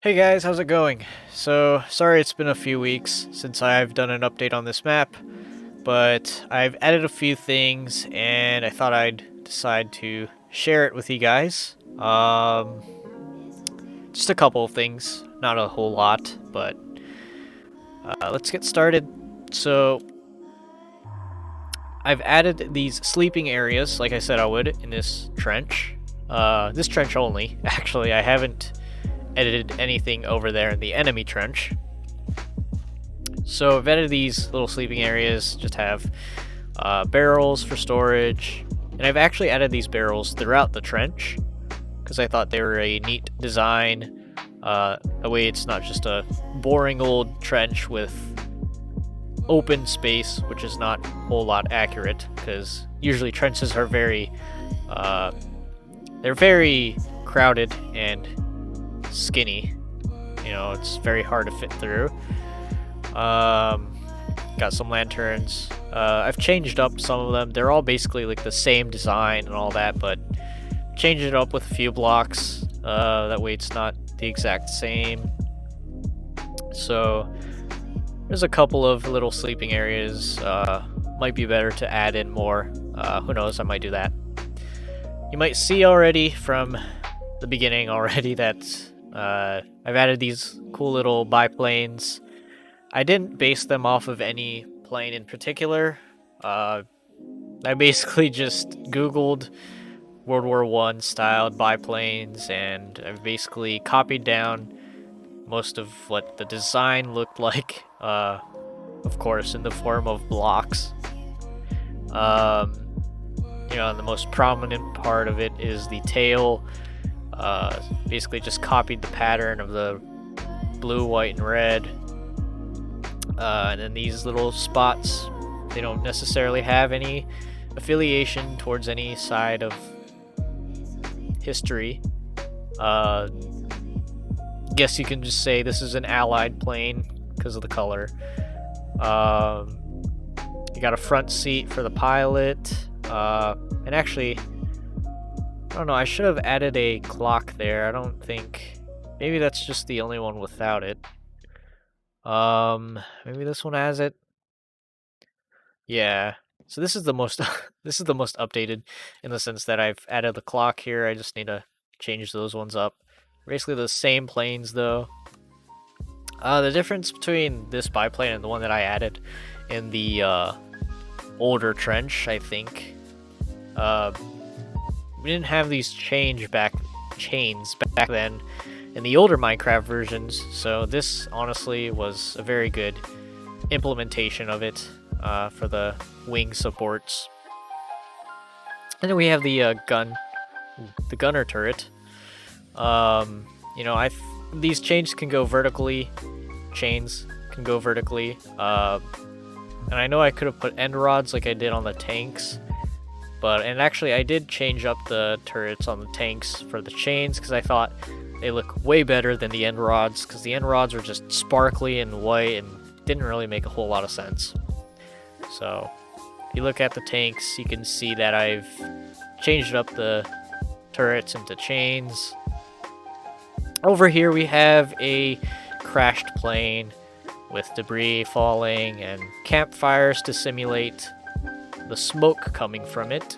Hey guys, how's it going? So, sorry it's been a few weeks since I've done an update on this map, but I've added a few things and I thought I'd decide to share it with you guys. Just a couple of things, not a whole lot, but let's get started. So, I've added these sleeping areas, like I said I would, in this trench. This trench only, actually. I haven't edited anything over there in the enemy trench. So I've added these little sleeping areas, just have barrels for storage, and I've actually added these barrels throughout the trench because I thought they were a neat design. That way it's not just a boring old trench with open space, which is not a whole lot accurate because usually trenches are they're very crowded and skinny. You know, it's very hard to fit through. Got some lanterns. I've changed up some of them. They're all basically like the same design and all that, but changed it up with a few blocks. That way it's not the exact same. So there's a couple of little sleeping areas. Might be better to add in more. Who knows, I might do that. You might see already from the beginning already that I've added these cool little biplanes. I didn't base them off of any plane in particular. I basically just Googled World War I styled biplanes, and I've basically copied down most of what the design looked like, of course, in the form of blocks. You know, the most prominent part of it is the tail. Basically just copied the pattern of the blue, white, and red. And then these little spots, they don't necessarily have any affiliation towards any side of history. Guess you can just say this is an allied plane because of the color. You got a front seat for the pilot. And actually, I don't know, I should have added a clock there. I don't think... Maybe that's just the only one without it. Maybe this one has it. Yeah. So this is the most this is the most updated in the sense that I've added the clock here. I just need to change those ones up. Basically the same planes though. The difference between this biplane and the one that I added in the older trench, I think. We didn't have these chains back then in the older Minecraft versions, so this honestly was a very good implementation of it for the wing supports. And then we have the gunner turret. You know, these chains can go vertically. And I know I could have put end rods like I did on the tanks. And actually I did change up the turrets on the tanks for the chains because I thought they look way better than the end rods, because the end rods were just sparkly and white and didn't really make a whole lot of sense. So if you look at the tanks, you can see that I've changed up the turrets into chains. Over here we have a crashed plane with debris falling and campfires to simulate the smoke coming from it.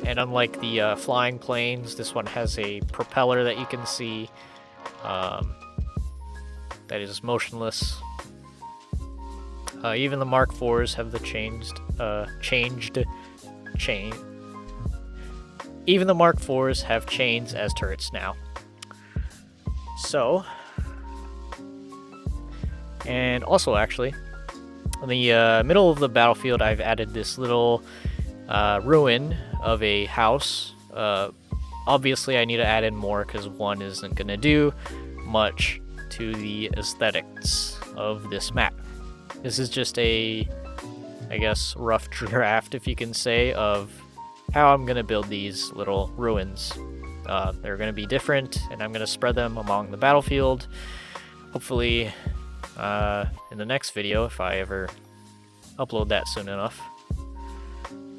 And unlike the flying planes, this one has a propeller that you can see that is motionless. Even the Mark IVs have the Even the Mark IVs have chains as turrets now. So, and also actually, in the middle of the battlefield, I've added this little ruin of a house. Obviously, I need to add in more because one isn't going to do much to the aesthetics of this map. This is just a, I guess, rough draft, if you can say, of how I'm going to build these little ruins. They're going to be different, and I'm going to spread them along the battlefield. Hopefully, in the next video, if I ever upload that soon enough.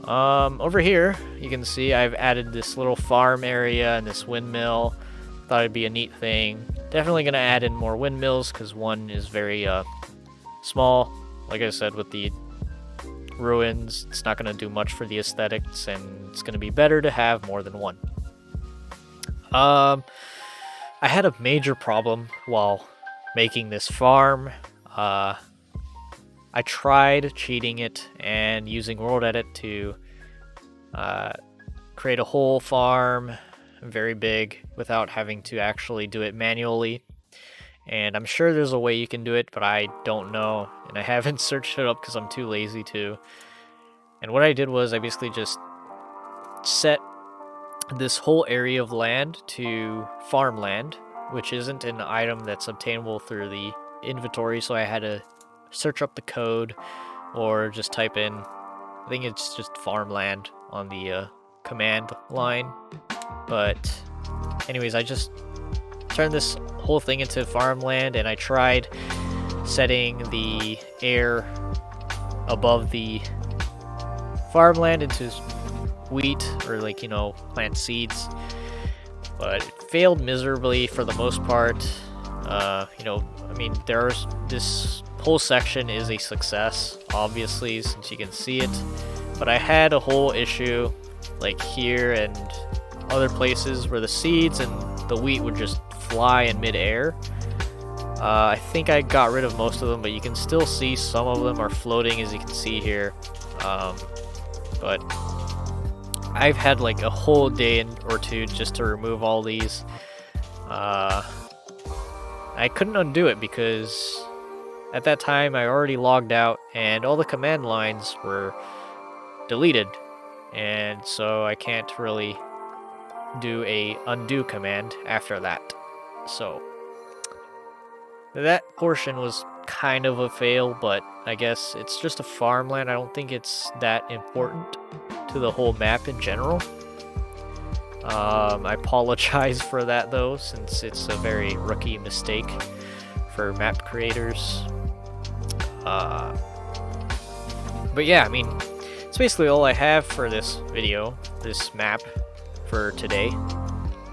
Over here, you can see I've added this little farm area and this windmill thought it'd be a neat thing. Definitely gonna add in more windmills because one is very small. Like I said, with the ruins, it's not gonna do much for the aesthetics, and it's gonna be better to have more than one. I had a major problem while making this farm. I tried cheating it and using World Edit to create a whole farm, very big, without having to actually do it manually. And I'm sure there's a way you can do it, but I don't know, and I haven't searched it up because I'm too lazy to. And what I did was I basically just set this whole area of land to farmland, which isn't an item that's obtainable through the inventory, so I had to search up the code or just type in, I think it's just farmland on the command line. But anyways, I just turned this whole thing into farmland, and I tried setting the air above the farmland into wheat, or like, you know, plant seeds, but it failed miserably for the most part. You know, I mean, this whole section is a success, obviously, since you can see it, but I had a whole issue like here and other places where the seeds and the wheat would just fly in midair. I think I got rid of most of them, but you can still see some of them are floating, as you can see here. But I've had like a whole day or two just to remove all these. I couldn't undo it because at that time I already logged out and all the command lines were deleted, and so I can't really do a undo command after that. So that portion was kind of a fail, but I guess it's just a farmland. I don't think it's that important to the whole map in general. I apologize for that though, since it's a very rookie mistake for map creators. But yeah, I mean, it's basically all I have for this video, this map for today.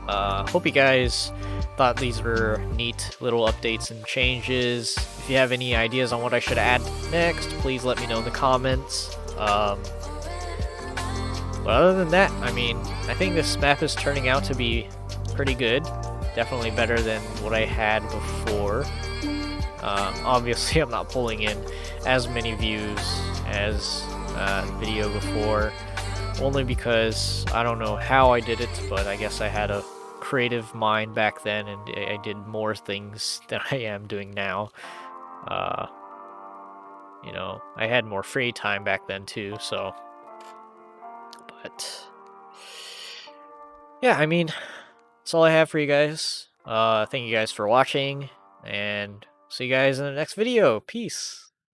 Hope you guys thought these were neat little updates and changes. If you have any ideas on what I should add next, please let me know in the comments. But other than that, I mean, I think this map is turning out to be pretty good. Definitely better than what I had before. Obviously, I'm not pulling in as many views as the video before, only because I don't know how I did it, but I guess I had a creative mind back then, and I did more things than I am doing now. You know, I had more free time back then too, so. But yeah, I mean, that's all I have for you guys. Thank you guys for watching, and see you guys in the next video. Peace.